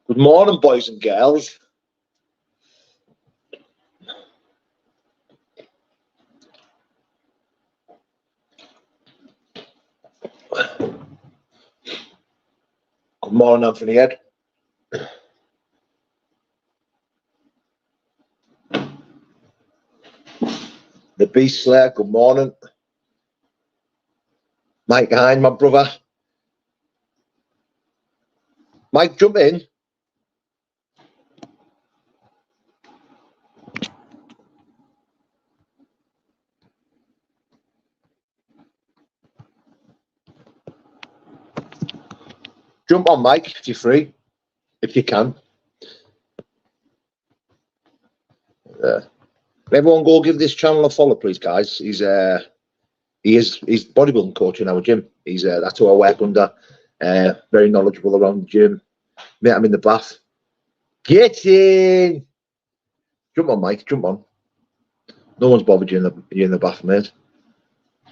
Good morning, boys and girls. Good morning, Anthony Ed. The Beast Slayer, good morning. Mike Hine, my brother. Mike, jump in. Jump on, Mike, if you're free, if you can. Everyone go give this channel a follow, please, guys. He's bodybuilding coach in our gym. That's who I work under. Very knowledgeable around the gym. Mate, I'm in the bath. Get in! Jump on, Mike, jump on. No one's bothered you in the bath, mate.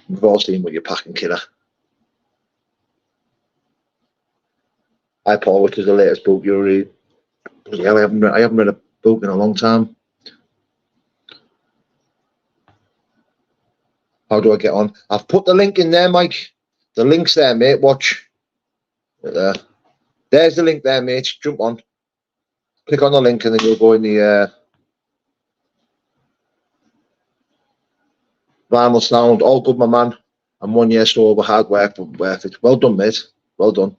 We've all seen what you're packing, kidder. Hi, Paul, which is the latest book you read? Yeah, I haven't read a book in a long time. How do I get on? I've put the link in there, Mike. The link's there, mate. Watch. There. There's the link there, mate. Jump on. Click on the link and then you'll go in the vinyl sound. All good, my man. I'm 1 year sober, hard work, but worth it. Well done, mate. Well done.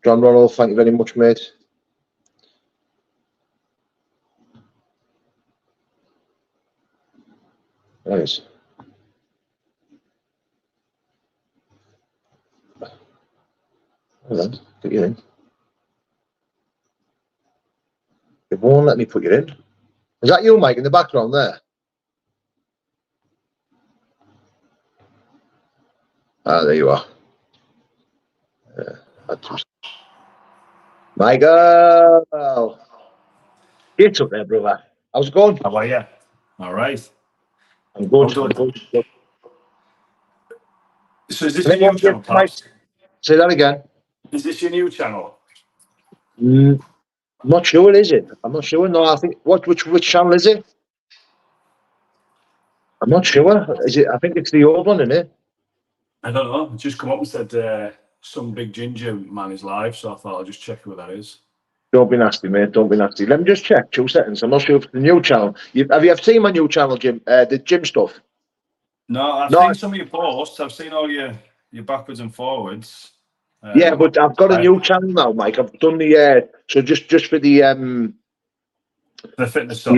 John Ronald, thank you very much, mate. Nice. Hold on, put you in. It won't let me put you in. Is that you, Mike, in the background there? Ah, there you are. Michael! Get up there, brother. How's it going? How are you? All right. I'm good. So is this your new channel, Pops? Say that again. Is this your new channel? I'm not sure, is it? I'm not sure. No, I think which channel is it? I'm not sure. Is it? I think it's the old one, isn't it? I don't know. It just come up and said some big ginger man is live, so I thought I'll just check who that is. Don't be nasty, mate. Don't be nasty. Let me just check. 2 seconds. I'm not sure if it's the new channel. Have you ever seen my new channel, Jim? The gym stuff? No, I've seen some of your posts. I've seen all your backwards and forwards. Yeah, but I've got a new channel now, Mike. I've done the so just for the fitness stuff.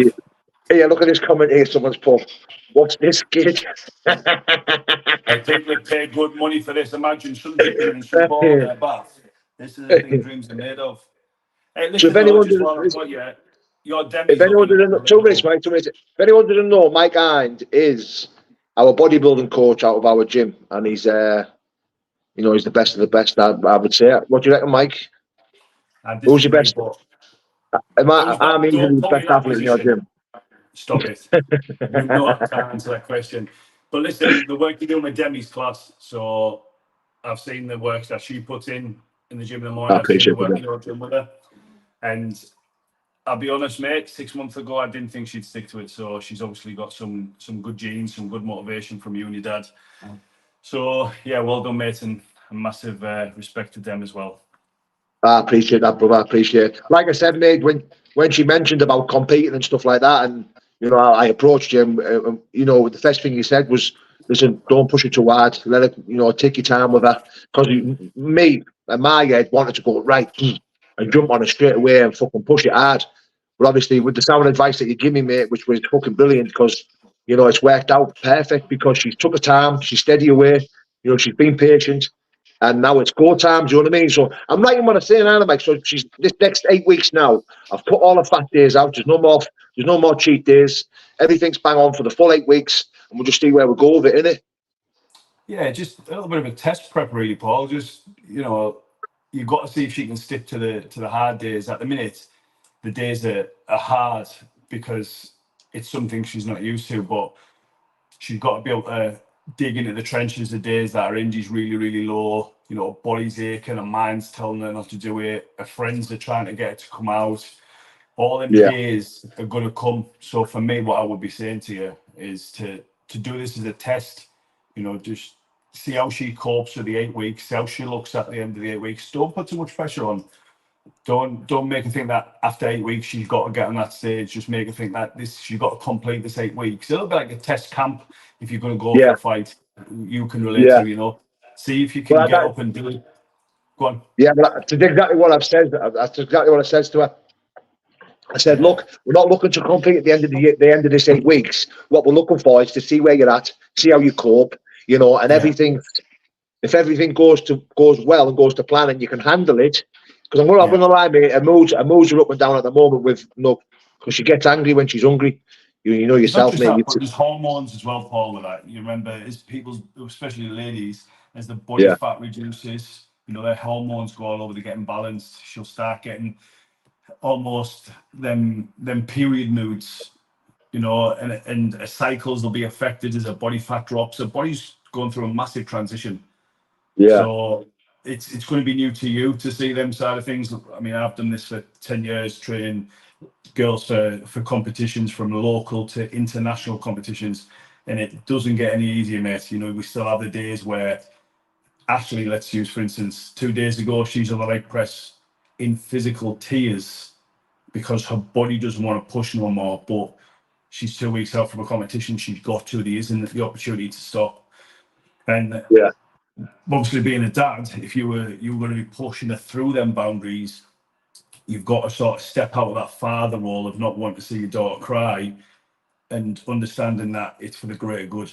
Yeah, look at this comment here. Someone's put, "What's this, kid?" People have paid good money for this. Imagine some people in some ball in their bath. This is the thing dreams are made of. Hey, listen, so if anyone if anyone doesn't know, Mike Hind is our bodybuilding coach out of our gym, and he's he's the best of the best. I would say. What do you reckon, Mike? Who's your best? I'm easily the best athlete in your gym. Stop it. You know I can't answer that question. But listen, the work you do with Demi's class. So I've seen the work that she puts in the gym in the morning. I've seen the work you do at gym with her. And I'll be honest, mate, 6 months ago, I didn't think she'd stick to it. So she's obviously got some good genes, some good motivation from you and your dad. So, yeah, well done, mate, and a massive respect to them as well. I appreciate that, brother. I appreciate it. Like I said, mate, when she mentioned about competing and stuff like that, and, I approached him, the first thing he said was, listen, don't push it too hard. Let it, take your time with her. Because me and my head wanted to go right and jump on it straight away and fucking push it hard. But obviously, with the sound advice that you give me, mate, which was fucking brilliant, because, it's worked out perfect because she took her time, she's steady away, she's been patient. and now it's go time. Do you know what I mean? So I'm writing what I'm saying, Anna, Mike. So she's this next 8 weeks now. I've put all the fat days out. There's no more cheat days. Everything's bang on for the full 8 weeks, and we'll just see where we go with it, innit? Yeah, just a little bit of a test prep, really, Paul. Just, you know, you've got to see if she can stick to the hard days. At the minute, the days are hard because it's something she's not used to, but she's got to be able to dig into the trenches the days that her energy's really, really low. You know, her body's aching, her mind's telling her not to do it, her friends are trying to get her to come out. All them Yeah, days are going to come. So for me, what I would be saying to you is to do this as a test. You know, just see how she copes for the 8 weeks, see how she looks at the end of the 8 weeks. Don't put too much pressure on. Don't make her think that after 8 weeks she's got to get on that stage. Just make her think that she's got to complete this 8 weeks. It'll be like a test camp if you're going to go for yeah, a fight. You can relate yeah. to, you know. See if you can Well, get up and do it. Go on. yeah, but that's exactly what I've said. That's exactly what I said to her. I said, Yeah. look, we're not looking to compete at the end of the end of this 8 weeks. What we're looking for is to see where you're at, see how you cope, you know, and Yeah. everything. If everything goes well and goes to plan, and you can handle it, because I'm Yeah. gonna lie, mate, her moods are up and down at the moment with because she gets angry when she's hungry. You know It's not yourself, just mate. that, but there's hormones as well, Paul, with that. You remember, as people, especially ladies, as the body Yeah, fat reduces, you know, their hormones go all over, they get imbalanced. She'll start getting almost them period moods, you know, and her cycles will be affected as her body fat drops. Her body's going through a massive transition. yeah, So it's going to be new to you to see them side of things. I mean, I've done this for 10 years, training girls for competitions from local to international competitions, and it doesn't get any easier, mate. You know, we still have the days where Ashley, let's use for instance, 2 days ago, she's on the leg press in physical tears because her body doesn't want to push no more, but she's 2 weeks out from a competition. She's got to. There isn't the opportunity to stop. And yeah, obviously, being a dad, if you were going to be pushing her through them boundaries, you've got to sort of step out of that father role of not wanting to see your daughter cry and understanding that it's for the greater good.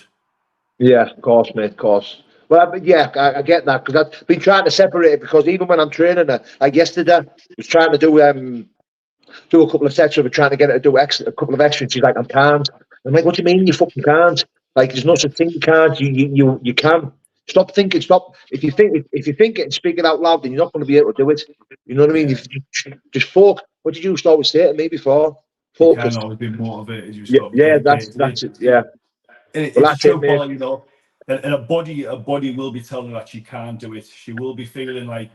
yeah. Of course, mate. Of course. Well, yeah, I get that because I've been trying to separate it because even when I'm training her, like yesterday, I was trying to do a couple of sets of her, trying to get her to do a couple of extras. She's like, I can't. I'm like, what do you mean you fucking can't? Like, there's no Yeah, such thing you can't. You can. Stop thinking. Stop. If you think it and speak it out loud, then you're not going to be able to do it. You know what I mean? yeah. You just focus. What did you always say to me before? You Focus. can't always be motivated. You just Yeah, got to be yeah. dedicated. That's it. Yeah. Well, It's that's it, true, mate. Paul. You know, and a body will be telling her that she can't do it. She will be feeling like,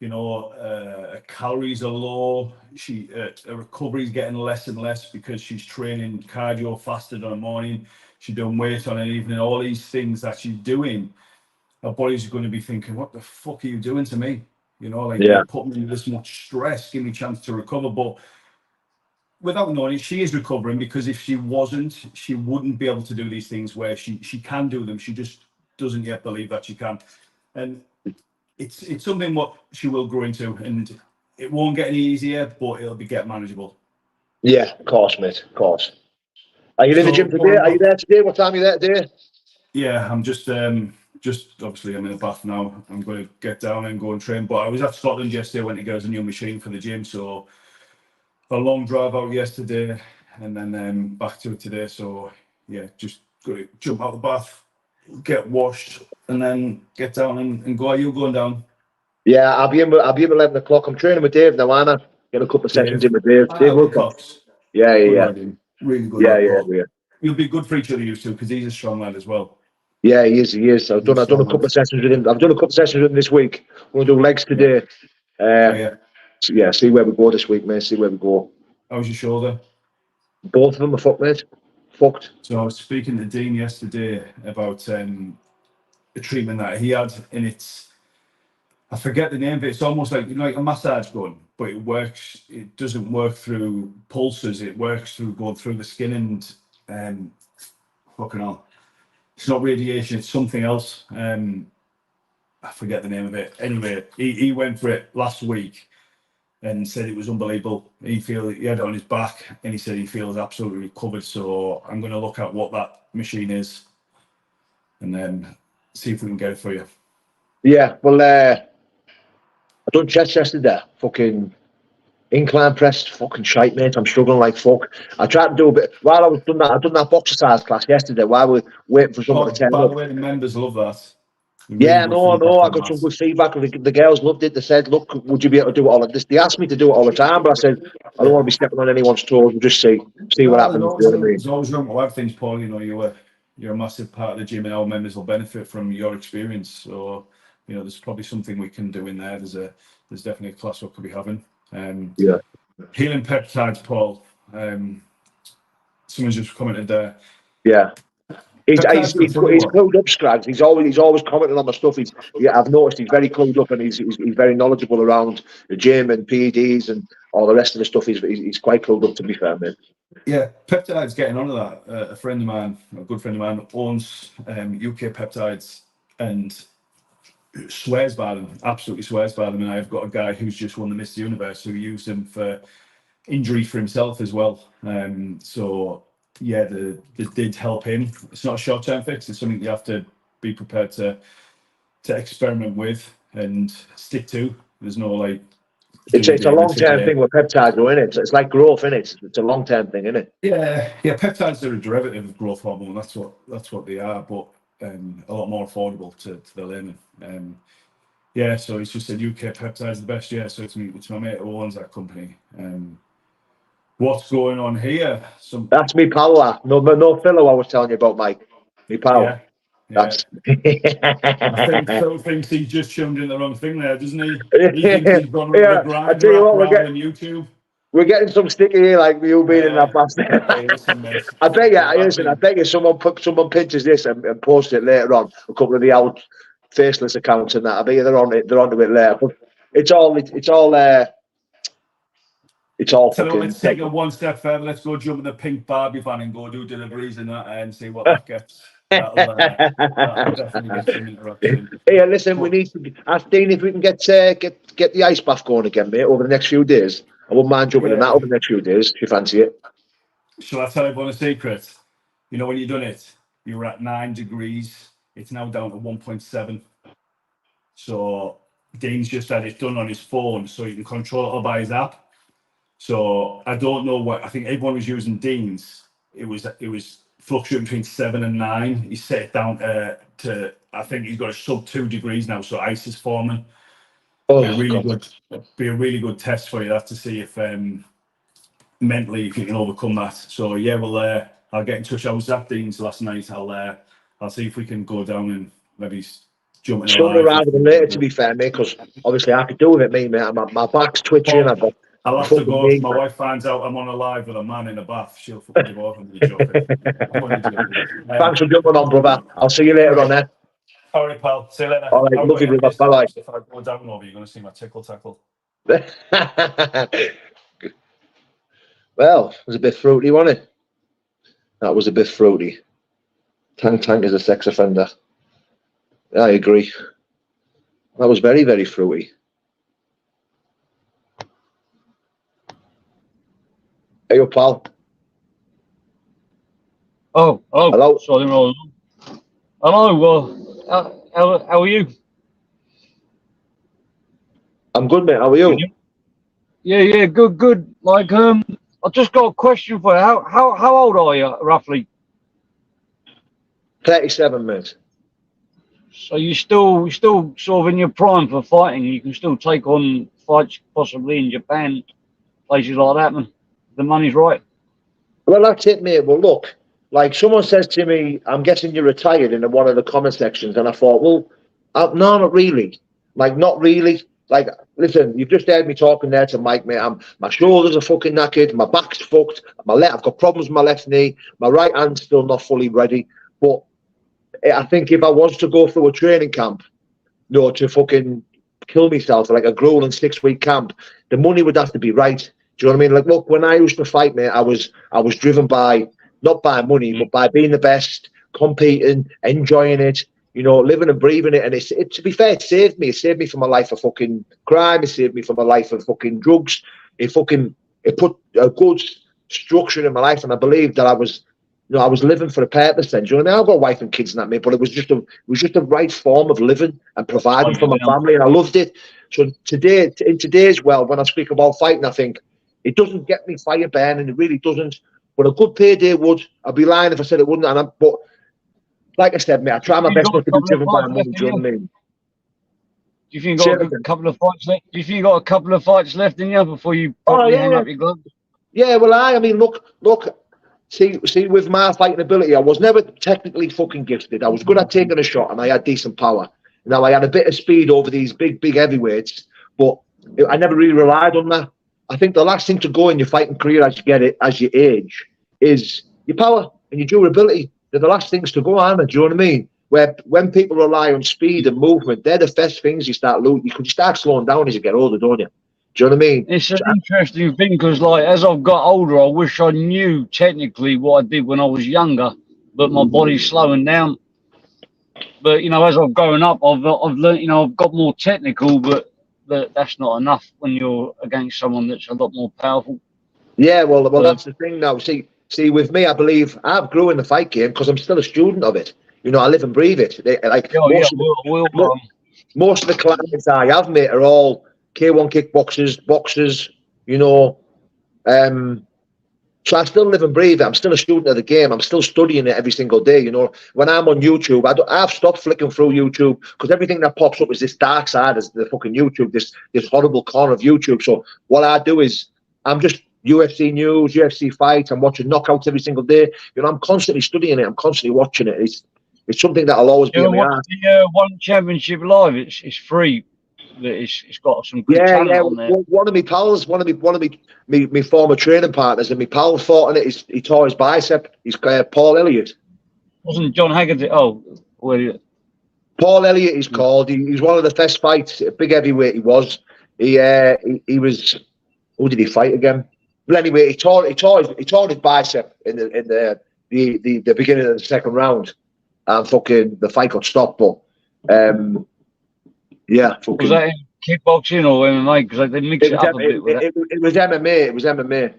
you know, calories are low. Her recovery is getting less and less because she's training cardio fasted on a morning. She's doing weight on an evening. All these things that she's doing, her body's going to be thinking, "What the fuck are you doing to me? You know, like Yeah, you're putting me in this much stress. Give me a chance to recover." But without knowing it, she is recovering because if she wasn't, she wouldn't be able to do these things where she can do them. She just doesn't yet believe that she can, and it's something what she will grow into, and it won't get any easier, but it'll be get manageable. yeah. Of course, mate. Of course. Are you in the So gym today? Warren, Are you look, there today? What time are you there today? yeah, I'm just obviously I'm in the bath now. I'm going to get down and go and train. But I was at Scotland yesterday, went to get us a new machine for the gym, so a long drive out yesterday, and then back to it today. So yeah, just got to jump out the bath, get washed, and then get down and go. Are you going down, Yeah, I'll be in 11 o'clock. I'm training with Dave now, Anna. Get a couple of sessions Dave? in with Dave. Dave Wilcox. Wilcox. Yeah, Good yeah, lad, him. Really good yeah, lad, yeah, but yeah. you'll be good for each other, you two, because he's a strong lad as well. Yeah, he is. He is. I've He's a done. I've done a strong couple lad. of sessions with him. I've done a couple of sessions with him this week. We're gonna do legs Yeah. today. Oh Uh, yeah. so yeah. See where we go this week, mate. See where we go. How's your shoulder? Both of them are fucked, mate. Fucked. So I was speaking to Dean yesterday about a treatment that he had, and I forget the name of it. It's almost like, you know, like a massage gun, but it works. It doesn't work through pulses. It works through going through the skin and fucking hell. It's not radiation. It's something else. I forget the name of it. Anyway, he went for it last week and said it was unbelievable. He had it on his back, and he said he feels absolutely recovered. So I'm going to look at what that machine is and then see if we can get it for you. Yeah, well, I done chest yesterday. Fucking incline press, fucking shite, mate. I'm struggling like fuck. I tried to do a bit while I was done that. I done that boxercise class yesterday while we were waiting for someone to Oh, turn by up. the way, the members love that. Really Yeah, good no, feedback no. I on got some that. good feedback. The girls loved it. They said, "Look, would you be able to do it all of this?" They asked me to do it all the time, but I said, "I don't want to be stepping on anyone's toes. We'll just see what No, there's happens." You always know what I room. mean? There's always room to add things, Paul. You know, you're a massive part of the gym, and our members will benefit from your experience. So, you know, there's probably something we can do in there. There's definitely a class we could be having. Yeah. Healing peptides, Paul. Someone's just commented there. Yeah. Peptides are a funny He's one. clued up, Scrags. He's always commenting on my stuff. Yeah, I've noticed he's very clued up and he's very knowledgeable around the gym and PEDs and all the rest of the stuff. He's quite clued up, to be fair, mate. Yeah, peptides getting onto that. A friend of mine, a good friend of mine, owns UK peptides and swears by them, absolutely swears by them. And I've got a guy who's just won the Mr. Universe who used them for injury for himself as well. So yeah, they did help him. It's not a short-term fix. It's something you have to be prepared to experiment with and stick to. There's no like It's do a a day, miss long a term day. thing with peptides, though, isn't it? It's like growth, isn't it? It's a long term thing, isn't it? Yeah. Peptides are a derivative of growth hormone. That's what they are, but a lot more affordable to the layman. Yeah, so it's just said UK peptides the best. Yeah, so it's my mate who owns that company. What's going on here? That's me pal. No fellow I was telling you about, Mike. Me pal. Yeah. That's I think Phil thinks he's just tuned in the wrong thing there, doesn't he? He thinks yeah. he's gone under the Yeah. I tell grinder you app what, rather than YouTube. we're getting some sticky here, like you being in that Yeah. Hey, bastard. listen, mate. I bet you. I've Listen, I been. bet you someone pinches this and posts it later on. A couple of the old faceless accounts and that. I bet you they're on it. They're onto it later. But it's all So fucking. let's take it one step further. Let's go jump in the pink Barbie van and go do deliveries and that and see what that gets. That'll definitely get some interaction. Hey, listen, we But need to ask Dean if we can get the ice bath going again, mate, over the next few days. I wouldn't mind jumping in that yeah, over the next few days if you fancy it. shall I tell everyone a secret? You know, when you've done it, you were at 9 degrees. It's now down to 1.7. So Dean's just had it done on his phone, so he can control it all by his app. So I don't know what I think everyone was using Dean's. It was fluctuating between 7 and 9. He set it down to I think he's got a sub 2 degrees now, so ice is forming. Oh God! Be a really good test for you that to see if mentally if you can overcome that. So yeah, well I'll get in touch. I was at Dean's last night. I'll see if we can go down and maybe jump in a Sooner live. rather than later, to be fair, mate, because obviously I could do with it, mate. My back's twitching. I've got I'll a have to fucking go if knee. my wife finds out I'm on a live with a man in a bath. She'll fucking divorce me. Joking. I'm only joking. Thanks for jumping on, brother. I'll see you later on there. All right, pal. See you later. All right, I've got love you, your brother. piss Bye if I go down over, you're going to see my tickle tackle. bye. Well, it was a bit fruity, wasn't it? That was a bit fruity. Tank is a sex offender. I agree. That was very, very fruity. Hey, yo, pal. Oh, Hello. sorry, no. Hello, how are you? I'm good, mate. How are you? Yeah, good. Like, I just got a question for you. How old are you, roughly? 37, mate. So you still sort of in your prime for fighting. You can still take on fights possibly in Japan, places like that, man. The money's right. Well, that's it, mate. Well, look, like someone says to me, I'm guessing you're retired in one of the comment sections. And I thought, well, no, not really. Like, not really. Like, listen, you've just heard me talking there to Mike, mate. My shoulders are fucking knackered. My back's fucked. I've got problems with my left knee. My right hand's still not fully ready. But I think if I was to go through a training camp, to fucking kill myself, like a grueling 6-week camp, the money would have to be right. Do you know what I mean? Like, look, when I used to fight, mate, I was driven by not by money, but by being the best, competing, enjoying it, living and breathing it. And to be fair, it saved me. It saved me from a life of fucking crime. It saved me from a life of fucking drugs. It put a good structure in my life, and I believed that I was You know, I was living for a purpose then. Do you know what I mean? I've got a wife and kids and that, mate, but it was just a right form of living and providing for my family, and I loved it. So today, in today's world, when I speak about fighting, I think it doesn't get me fire burning. It really doesn't. But a good payday would. I'd be lying if I said it wouldn't. But like I said, mate, I try my best not to be driven by money. Do you know what I mean? Do you think you got a couple of fights left? Do you think you got a couple of fights left in you before you probably hang up your gloves? Yeah, well, I mean, look. See, with my fighting ability, I was never technically fucking gifted. I was good at taking a shot, and I had decent power. Now, I had a bit of speed over these big heavyweights, but I never really relied on that. I think the last thing to go in your fighting career as you age is your power and your durability. They're the last things to go on. Do you know what I mean? Where when people rely on speed and movement, they're the first things you start losing. You start slowing down as you get older, don't you? Do you know what I mean? It's an interesting thing because, like, as I've got older, I wish I knew technically what I did when I was younger, but my body's slowing down. But, you know, as I've grown up, I've learned, you know, I've got more technical, but that's not enough when you're against someone that's a lot more powerful. Yeah, well, that's the thing now. See, with me, I believe I've grew in the fight game because I'm still a student of it. You know, I live and breathe it. Most of the clients I have, mate, are all K1 kickboxers, boxers, you know. So I still live and breathe it. I'm still a student of the game. I'm still studying it every single day, you know. When I'm on YouTube, I've stopped flicking through YouTube because everything that pops up is this dark side of the fucking YouTube, this horrible corner of YouTube. So what I do is I'm just UFC news, UFC fights. I'm watching knockouts every single day. You know, I'm constantly studying it. I'm constantly watching it. It's something that I'll always be in my heart. The One Championship Live, it's free. It's got some good talent on there. One of my pals, one of my former training partners, and my pal fought in it. He tore his bicep. He's Paul Elliott. Wasn't John Haggerty? Oh, well, Paul Elliott is called. He's one of the first fights. A big heavyweight he was. He was. Who did he fight again? But anyway, he tore his bicep in the beginning of the second round, and fucking the fight got stopped. But yeah, fucking. Was that in kickboxing or MMA? Because they mix it up a bit with that. It was MMA. It was MMA.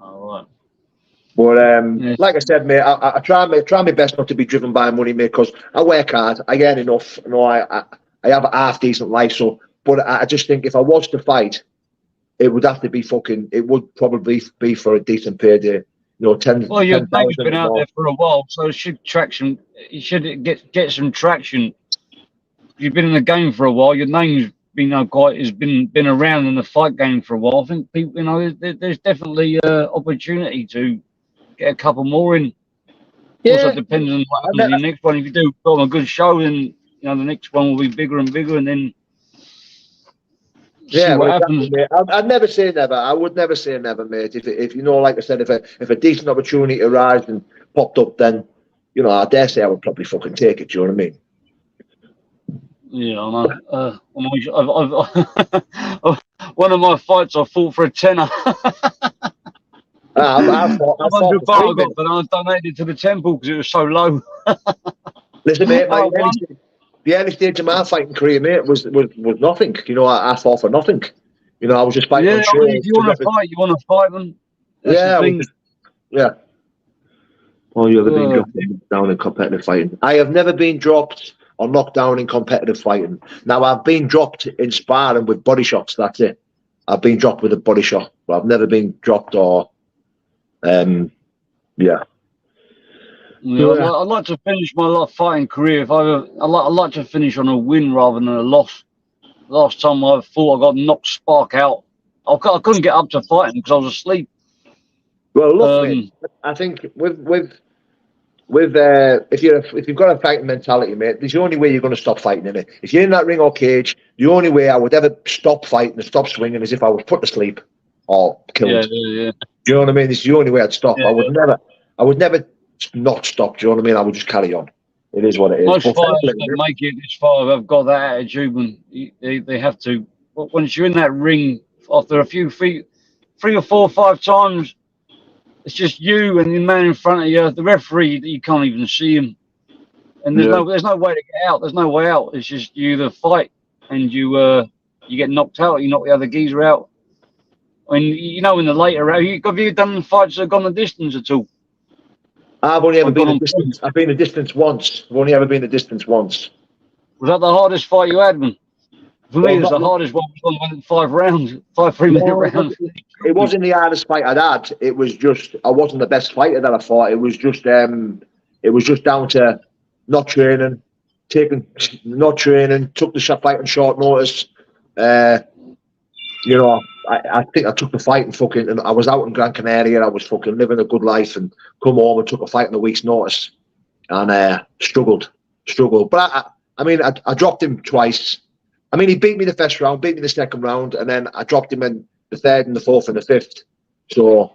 All right. But like I said, mate, I try my best not to be driven by money, mate, because I work hard. I earn enough. You know, I have a half decent life. So, but I just think if I was to fight, it would have to be fucking. It would probably be for a decent payday. You know, 10. Well, you've been out there for a while, so it should traction. You should get some traction. You've been in the game for a while. Your name's been has been around in the fight game for a while. I think people, you know, there's definitely opportunity to get a couple more in. Yeah. Also depends on what happens in the next one. If you do put on a good show, then you know the next one will be bigger and bigger, and then see what happens. I'd never say never. I would never say never, mate. If you know, like I said, if a decent opportunity arrived and popped up, then you know, I dare say I would probably fucking take it. Do you know what I mean? Yeah, I know. One of my fights, I fought for a tenner. I fought but I donated to the temple because it was so low. Listen, mate, the early stage of my fighting career, mate, was nothing. You know, I fought for nothing. You know, I was just fighting. Yeah, I mean, if you want to fight, you want to fight them. Yeah. Oh, you ever been dropped down in competitive fighting? I have never been dropped or knocked down in competitive fighting. Now, I've been dropped in sparring with body shots. That's it. I've been dropped with a body shot, but I've never been dropped or, yeah. I'd like to finish my fighting career. I'd like to finish on a win rather than a loss. Last time I fought, I got knocked spark out. I couldn't get up to fighting because I was asleep. Well, look, mate, I think with if you've got a fighting mentality, mate, there's the only way you're going to stop fighting in it. If you're in that ring or cage, the only way I would ever stop fighting and stop swinging is if I was put to sleep or killed. Yeah. Do you know what I mean? It's the only way I'd stop. I would never not stop. Do you know what I mean? I would just carry on. It is what it is. Most fighters that make it this far have got that attitude when they have to. Once you're in that ring, after a few feet, 3 or 4 or 5 times, it's just you and the man in front of you. The referee, you can't even see him, and there's no way to get out. There's no way out. It's just you either fight and you get knocked out, or you knock the other geezer out. I mean, you know, in the later round, have you done fights that have gone the distance at all? I've only ever I've been gone a on distance. I've been a distance once. I've only ever been a distance once. Was that the hardest fight you had, man? For me, Well, it was not, the hardest one. Was when I went 5 rounds, 5 3-minute no, rounds. it wasn't the hardest fight I'd had. It was just I wasn't the best fighter that I fought. It was just down to not training, not training. Took the shot fight on short notice. You know, I think I took the fight and I was out in Gran Canaria. I was fucking living a good life and come home and took a fight in a week's notice and struggled. But I mean, I dropped him twice. I mean, he beat me the first round, beat me the second round, and then I dropped him in the third and the fourth and the fifth. So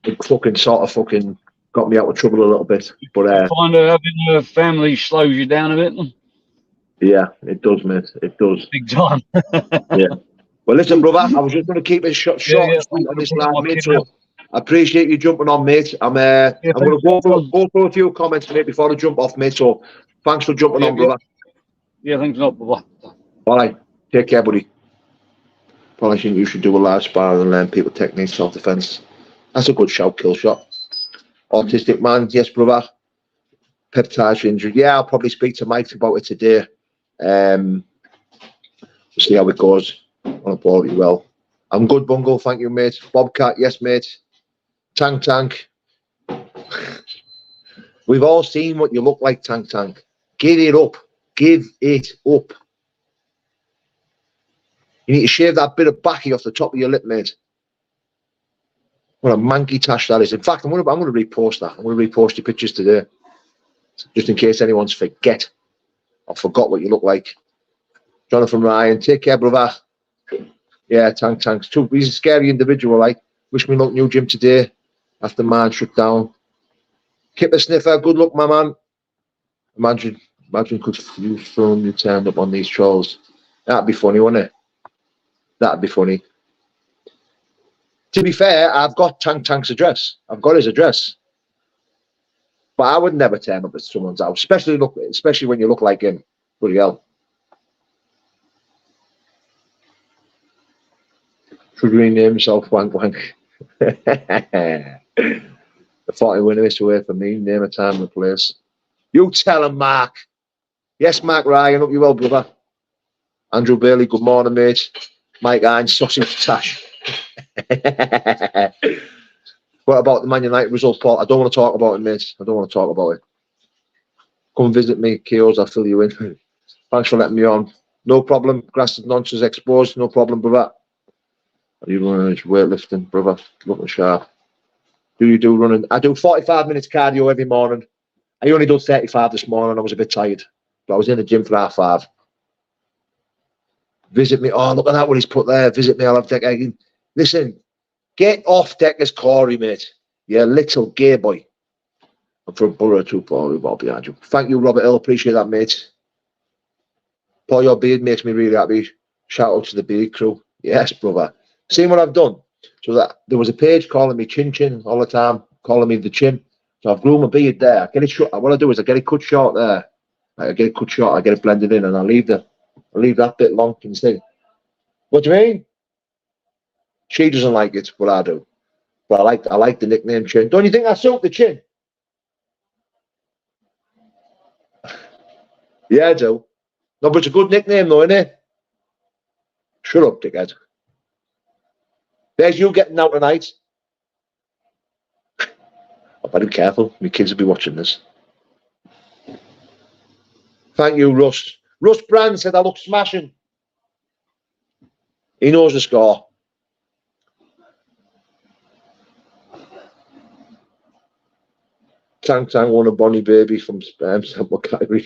it fucking got me out of trouble a little bit. But You find that having a family slows you down a bit, man? Yeah, it does, mate. It does. Big time. Yeah. Well, listen, brother, I was just going to keep it short and sweet on this line, mate. So I appreciate you jumping on, mate. I'm going to go through a few comments, mate, before I jump off, mate. So thanks for jumping on, brother. Yeah, thanks a lot, brother. All right. Take care, buddy. Probably think you should do a live sparring and learn people techniques, self-defense. That's a good shout, kill shot. Autistic man, yes, brother. Peptides for injury. Yeah, I'll probably speak to Mike about it today. See how it goes. On ball you well. I'm good, Bungle. Thank you, mate. Bobcat, yes, mate. Tank. We've all seen what you look like, Tank. Give it up. Give it up. You need to shave that bit of backy off the top of your lip, mate. What a manky tash that is. In fact, I'm going to repost that. I'm going to repost your pictures today, just in case anyone's forgot what you look like. Jonathan Ryan, take care, brother. Yeah, Tanks. He's a scary individual, like. Wish me luck, new gym today. After man shut down. Kip the sniffer, good luck, my man. Imagine could you film you turned up on these trolls. That'd be funny, wouldn't it? That'd be funny. To be fair, I've got Tank's address. I've got his address. But I would never turn up at someone's house, especially when you look like him. Bloody hell. Should rename himself Wank. The 40 minutes away from me. Name a time and a place. You tell him, Mark. Yes, Mark Ryan. Hope you well, brother. Andrew Bailey. Good morning, mate. Mike Hines. Sausage Tash. What about the Man United result, Paul? I don't want to talk about it, mate. I don't want to talk about it. Come visit me, Keos. I'll fill you in. Thanks for letting me on. No problem. Grass nonsense exposed. No problem, brother. Are you running weightlifting, brother? Looking sharp. Do you do running? I do 45 minutes cardio every morning. I only done 35 this morning. I was a bit tired, but I was in the gym for half 5. Visit me. Oh, look at that, what he's put there. Visit me. I'll have Decker. Listen, get off Decker's Corey, mate. You little gay boy. I'm from Borough too, Paul. We're all behind you. Thank you, Robert Hill. Appreciate that, mate. Paul, your beard makes me really happy. Shout out to the beard crew. Yes, brother. See what I've done? So that there was a page calling me Chin all the time, calling me the Chin. So I've grown my beard there. I get it short. What I do is I get it cut short there. I get it cut short. I get it blended in, and I leave that bit long. Can you see? What do you mean? She doesn't like it, but I do. But I like the nickname Chin. Don't you think I suit the Chin? Yeah, I do. No, but it's a good nickname, though, isn't it? Shut up, dickhead. There's you getting out tonight. I better be careful. My kids will be watching this. Thank you, Russ. Russ Brand said I look smashing. He knows the score. Tank won a Bonnie baby from sperm sample category.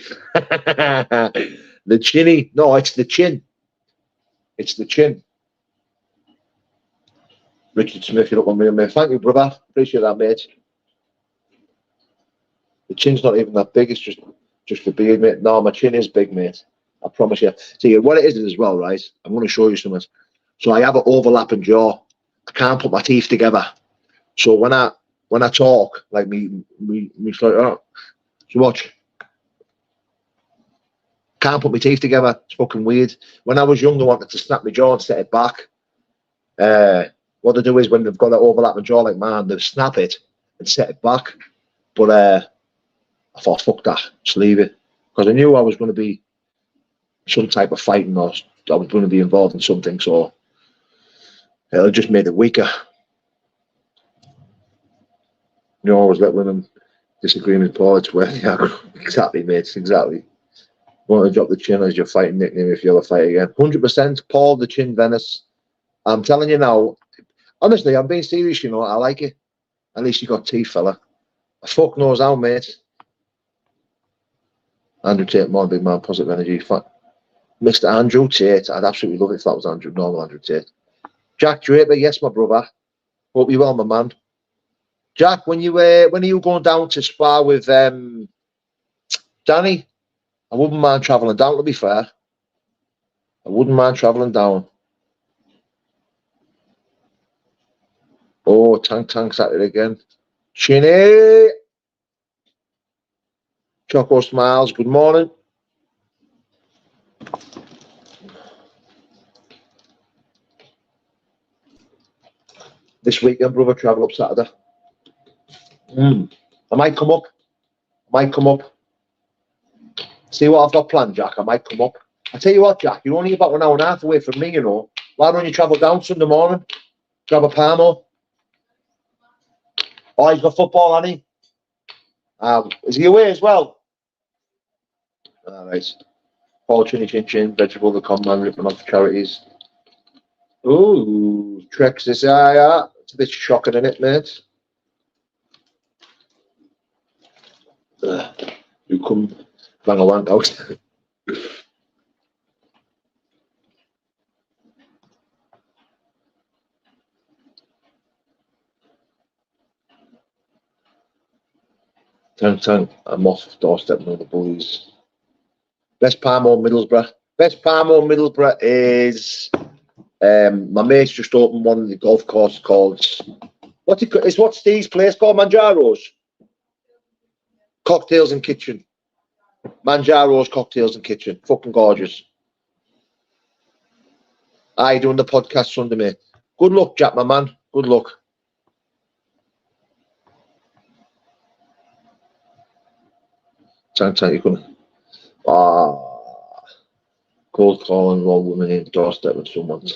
The chinny. No, it's the chin. It's the chin. Richard Smith, you look on me, mate. Thank you, brother. Appreciate that, mate. The chin's not even that big. It's just the beard, mate. No, my chin is big, mate. I promise you. See, what it is as well, right? I'm going to show you something. So I have an overlapping jaw. I can't put my teeth together. So when I talk, like me, so watch. Can't put my teeth together. It's fucking weird. When I was young, I wanted to snap my jaw and set it back. What they do is when they've got that overlapping jaw like mine, they snap it and set it back. But I thought, fuck that, just leave it. Because I knew I was going to be some type of fighting, or I was going to be involved in something, so it just made it weaker. You know, always let women disagree with poets where they are. Exactly, mate, exactly. Want to drop the chin as your fighting nickname if you ever fight again. 100%, Paul the Chin Venice. I'm telling you now, honestly, I'm being serious, you know, I like it. At least you got teeth, fella. Fuck knows how, mate. Andrew Tate, more big man, positive energy. Mr. Andrew Tate, I'd absolutely love it if that was normal Andrew Tate. Jack Draper, yes, my brother. Hope you well, my man. Jack, when are you going down to spar with Danny? I wouldn't mind travelling down, to be fair. I wouldn't mind travelling down. Oh, Tank's at it again. Chinny! Choco Smiles, good morning. This weekend, brother, travel up Saturday. I might come up. See what I've got planned, Jack. I might come up. I tell you what, Jack, you're only about an hour and a half away from me, you know. Why don't you travel down Sunday morning? Grab a Palmo. Oh, he's got football, hasn't he? Is he away as well? All right. Paul Chinny Chin Chin, vegetable, the con man, ripping off charities. Ooh, Trex this eye. It's a bit shocking, isn't it, mate? You come bang a wank out. Tank, I'm off doorstep with the bullies. Best Palmo Middlesbrough. Best Palmo Middlesbrough is my mate's just opened one of the golf course called what's Steve's place called? Manjaro's Cocktails and Kitchen. Manjaro's Cocktails and Kitchen. Fucking gorgeous. Aye, doing the podcast Sunday, mate. Good luck, Jack, my man. Good luck. Tank, you couldn't. Cold calling one woman in doorstep with someone.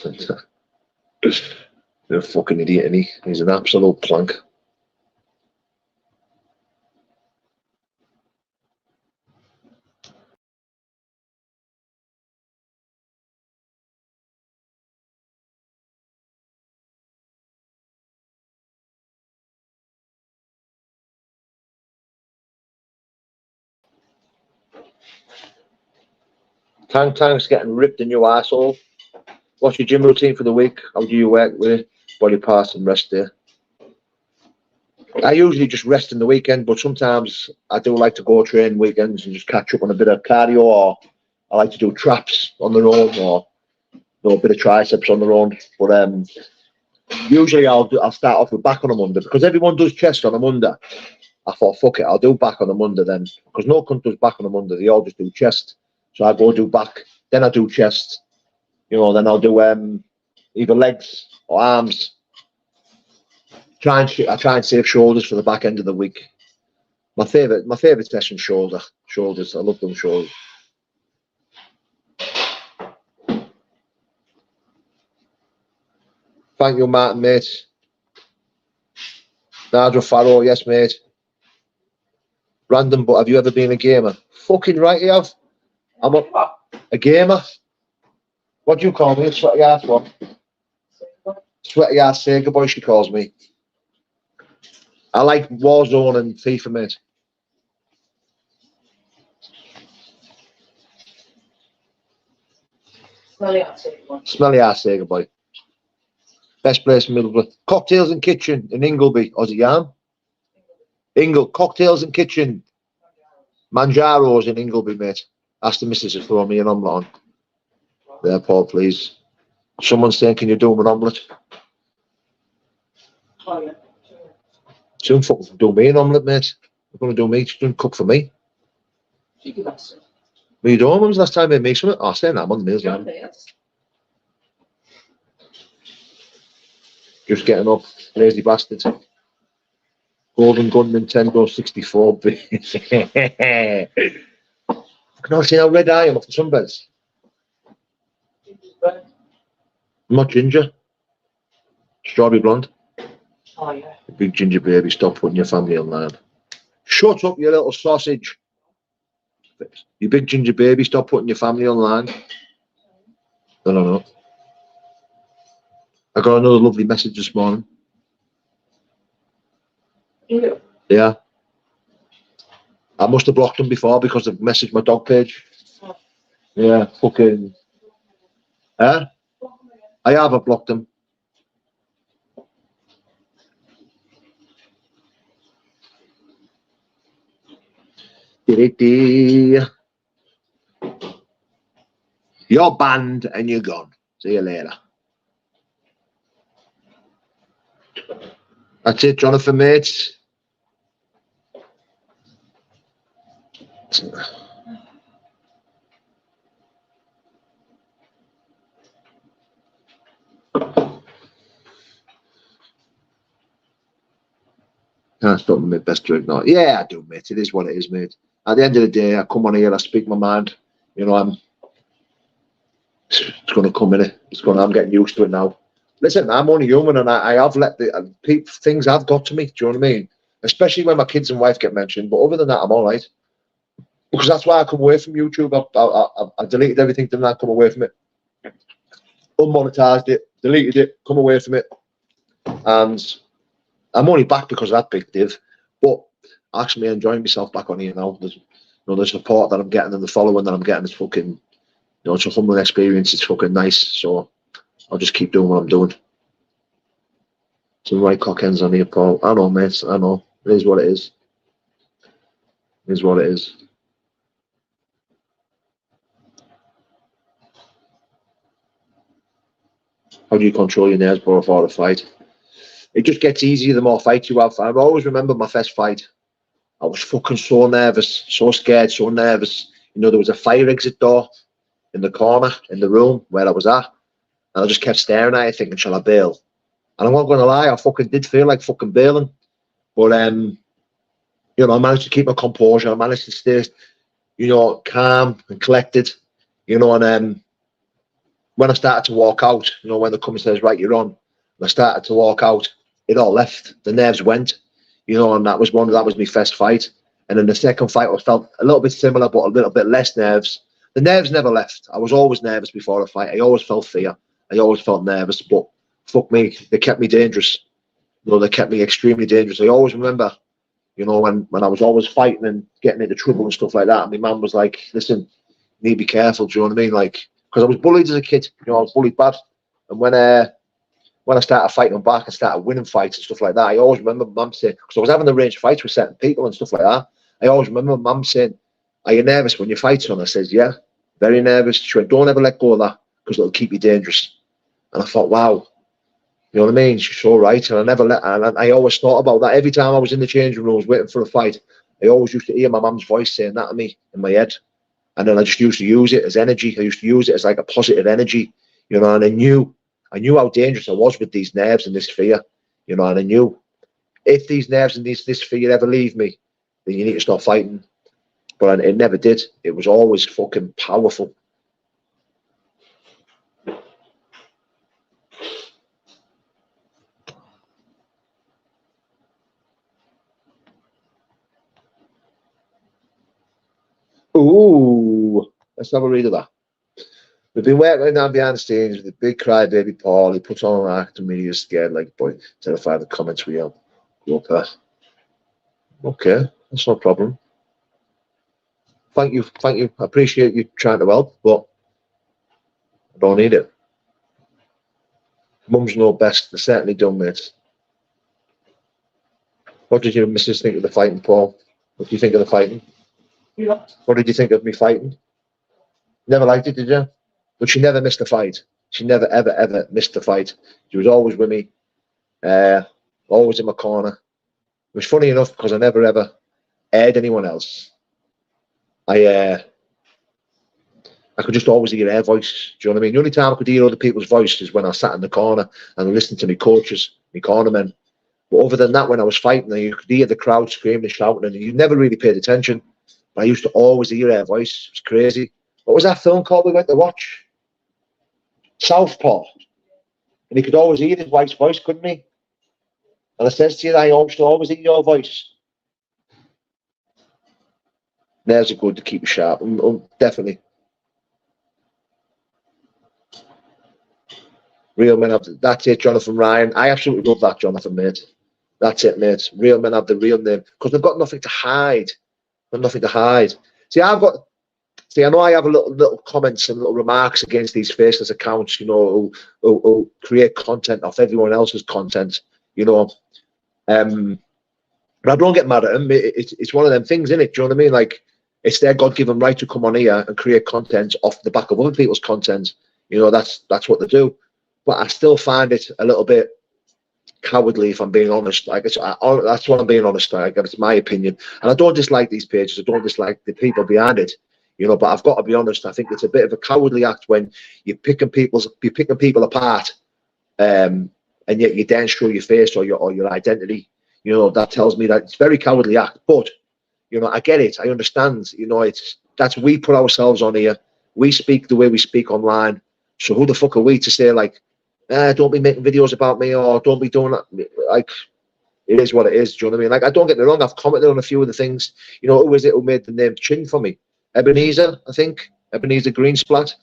You're a fucking idiot, isn't he? He's an absolute plank. Tank's getting ripped in your arsehole. What's your gym routine for the week? How do you work with it? Body parts and rest day? I usually just rest in the weekend, but sometimes I do like to go train weekends and just catch up on a bit of cardio, or I like to do traps on their own, or a bit of triceps on their own. But usually I'll start off with back on a Monday, because everyone does chest on a Monday. I thought, fuck it, I'll do back on a Monday then, because no cunt does back on a Monday. They all just do chest. So I go do back, then I do chest. You know, then I'll do either legs or arms. I try and save shoulders for the back end of the week. My favorite session shoulders. I love them shoulders. Thank you, Martin, mate. Nigel Farrow, yes, mate. Random, but have you ever been a gamer? Fucking right, you have. I'm a gamer. What do you call me? A sweaty ass one. Sweaty ass Sega boy, she calls me. I like Warzone and FIFA, mate. Smelly ass Sega boy. Best place in Middlesbrough. Cocktails and Kitchen in Ingleby. Aussie Yarn. Cocktails and Kitchen. Manjaro's in Ingleby, mate. Ask the missus to throw me an omelette on. There, Paul, please. Someone's saying, can you do him an omelette? Oh, yeah. Soon fucking do me an omelette, mate. You're going to do me. She doesn't cook for me. Were you doing? When was the last time I made something? Oh, saying that, I'm on the meals, man. Just getting up. Lazy bastards. Golden Gun Nintendo 64. Can I see how red I am off the sunbeds? I'm not ginger. Strawberry blonde. Oh, yeah. Big ginger baby, stop putting your family online. Shut up, you little sausage. You big ginger baby, stop putting your family online. No. I got another lovely message this morning. Yeah. I must have blocked them before because they've messaged my dog page. Yeah, fucking. I have blocked them. You're banned and you're gone. See you later. That's it, Jonathan, mates. Can't stop me, best to ignore. Yeah, I do, mate. It is what it is, mate. At the end of the day, I come on here, I speak my mind. You know, it's going to come in it. I'm getting used to it now. Listen, I'm only human, and I have let the things have got to me. Do you know what I mean? Especially when my kids and wife get mentioned. But other than that, I'm all right. Because that's why I come away from YouTube. I deleted everything, didn't I? Come away from it. Unmonetized it, deleted it, come away from it. And I'm only back because of that big div. But actually enjoying myself back on here now. There's, the support that I'm getting and the following that I'm getting is fucking, it's a humbling experience. It's fucking nice. So I'll just keep doing what I'm doing. Some right cock ends on here, Paul. I know, mate. I know. It is what it is. It is what it is. How do you control your nerves before a fight? It just gets easier the more fights you have. I always remember my first fight. I was fucking so nervous, so scared, so nervous. There was a fire exit door in the corner in the room where I was at. And I just kept staring at it thinking, shall I bail? And I'm not going to lie, I fucking did feel like fucking bailing. But, I managed to keep my composure. I managed to stay, calm and collected, and when I started to walk out, when the company says, right, you're on, and I started to walk out, it all left. The nerves went, and that was my first fight. And then the second fight I felt a little bit similar, but a little bit less nerves. The nerves never left. I was always nervous before a fight. I always felt fear. I always felt nervous, but fuck me, they kept me dangerous. They kept me extremely dangerous. I always remember, when I was always fighting and getting into trouble and stuff like that. And my mum was like, listen, you need to be careful, do you know what I mean? Like, because I was bullied as a kid, I was bullied bad. And when I started fighting back and started winning fights and stuff like that, I always remember mum saying, because I was having arranged fights with certain people and stuff like that, I always remember mum saying, are you nervous when your fight's on? I says, yeah, very nervous. She went, don't ever let go of that because it'll keep you dangerous. And I thought, wow, you know what I mean? She's so right. And I always thought about that. Every time I was in the changing rooms waiting for a fight, I always used to hear my mum's voice saying that to me in my head. And then I just used to use it as energy. I used to use it as like a positive energy, and I knew how dangerous I was with these nerves and this fear, and I knew if these nerves and this fear ever leave me, then you need to stop fighting. But it never did. It was always fucking powerful. Ooh, let's have a read of that. We've been working down behind the scenes with the big crybaby Paul. He puts on an act and me is scared like boy. Terrified the comments we have. Okay, that's no problem. Thank you. I appreciate you trying to help, but I don't need it. Mums know best. They certainly don't, mate. What did your missus think of the fighting, Paul? What do you think of the fighting? Yeah. What did you think of me fighting? Never liked it, did you? But she never missed a fight. She never, ever, ever missed a fight. She was always with me, always in my corner. It was funny enough because I never, ever aired anyone else. I could just always hear her voice. Do you know what I mean? The only time I could hear other people's voices is when I sat in the corner and listened to my coaches, my cornermen, But other than that, when I was fighting, you could hear the crowd screaming and shouting, and you never really paid attention. But I used to always hear her voice. It was crazy. What was that film called we went to watch? Southpaw. And he could always hear his wife's voice, couldn't he? And I says to you, I used to always hear your voice. There's a good to keep you sharp. Definitely. Real men have that's it, Jonathan Ryan. I absolutely love that, Jonathan, mate. That's it, mate. Real men have the real name because they've got nothing to hide. They've nothing to hide. See, I know I have a little comments and little remarks against these faceless accounts, you know, who create content off everyone else's content, you know. But I don't get mad at them. It's one of them things, isn't it? Do you know what I mean? Like, it's their God-given right to come on here and create content off the back of other people's content. You know, that's what they do. But I still find it a little bit cowardly, if I'm being honest. Like, that's what I'm being honest. Like, it's my opinion, and I don't dislike these pages. I don't dislike the people behind it, you know. But I've got to be honest. I think it's a bit of a cowardly act when you're picking people apart, and yet you then show your face or your identity. You know, that tells me that it's a very cowardly act. But you know, I get it. I understand. You know, we put ourselves on here. We speak the way we speak online. So who the fuck are we to say, like, don't be making videos about me, or don't be doing that? Like, it is what it is. Do you know what I mean? Like, I don't get me wrong. I've commented on a few of the things. You know, who is it who made the name Chin for me? Ebenezer, I think. Ebenezer Greensplat.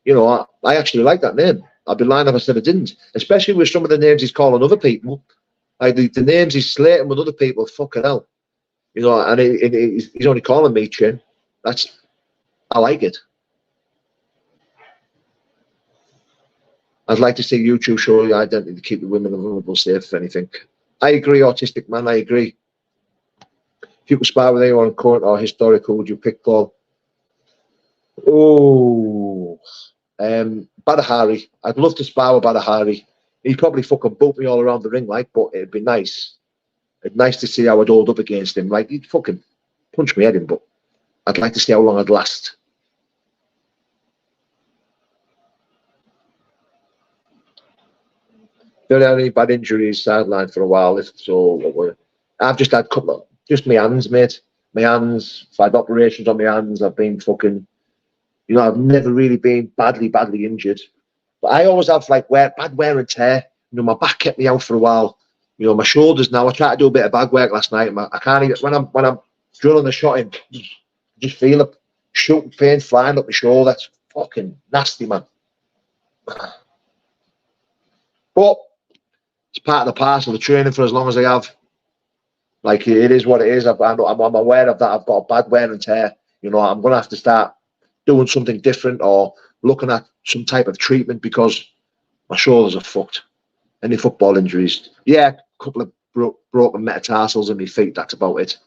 You know, I actually like that name. I'd be lying if I said I didn't. Especially with some of the names he's calling other people. Like the names he's slating with other people. Fucking hell. You know, and he's only calling me Chin. I like it. I'd like to see YouTube show your identity to keep the women and vulnerable safe, if anything. I agree, autistic man, I agree. If you could spar with anyone current or historical, would you pick Paul? Oh, Badr Hari. I'd love to spar with Badr Hari. He'd probably fucking boot me all around the ring, like, but it'd be nice. It'd be nice to see how I'd hold up against him. Like, he'd fucking punch me head in, but I'd like to see how long I'd last. Don't have any bad injuries, sidelined for a while. So I've just had a couple of, just my hands, mate. My hands, I've had operations on my hands. I've been fucking, you know, I've never really been badly injured. But I always have like bad wear and tear. You know, my back kept me out for a while. You know, my shoulders now. I tried to do a bit of bag work last night. I can't even, when I'm drilling the shot in, just feel it, shooting pain flying up my shoulder. That's fucking nasty, man. But it's part of the parcel of the training for as long as I have. Like, it is what it is. I'm aware of that. I've got a bad wear and tear. You know, I'm going to have to start doing something different or looking at some type of treatment because my shoulders are fucked. Any football injuries? Yeah, a couple of broken metatarsals in my feet. That's about it.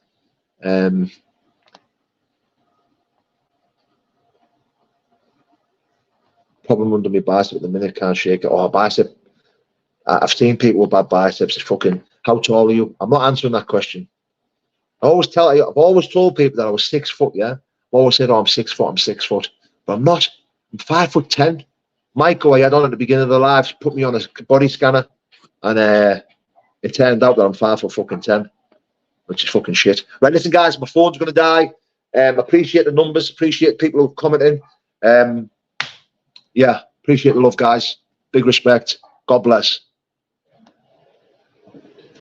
Problem under my bicep at the minute. Can't shake it. Oh, bicep. I've seen people with bad biceps. It's fucking. How tall are you? I'm not answering that question. I've always told people that I was 6 foot. Yeah, I've always said, "Oh, I'm 6 foot. I'm 6 foot," but I'm not. I'm 5'10". Michael, I had on at the beginning of the live, put me on a body scanner, and it turned out that I'm 5'10", which is fucking shit. Right, listen, guys, my phone's gonna die. Appreciate the numbers. Appreciate people who are commenting. Yeah, appreciate the love, guys. Big respect. God bless.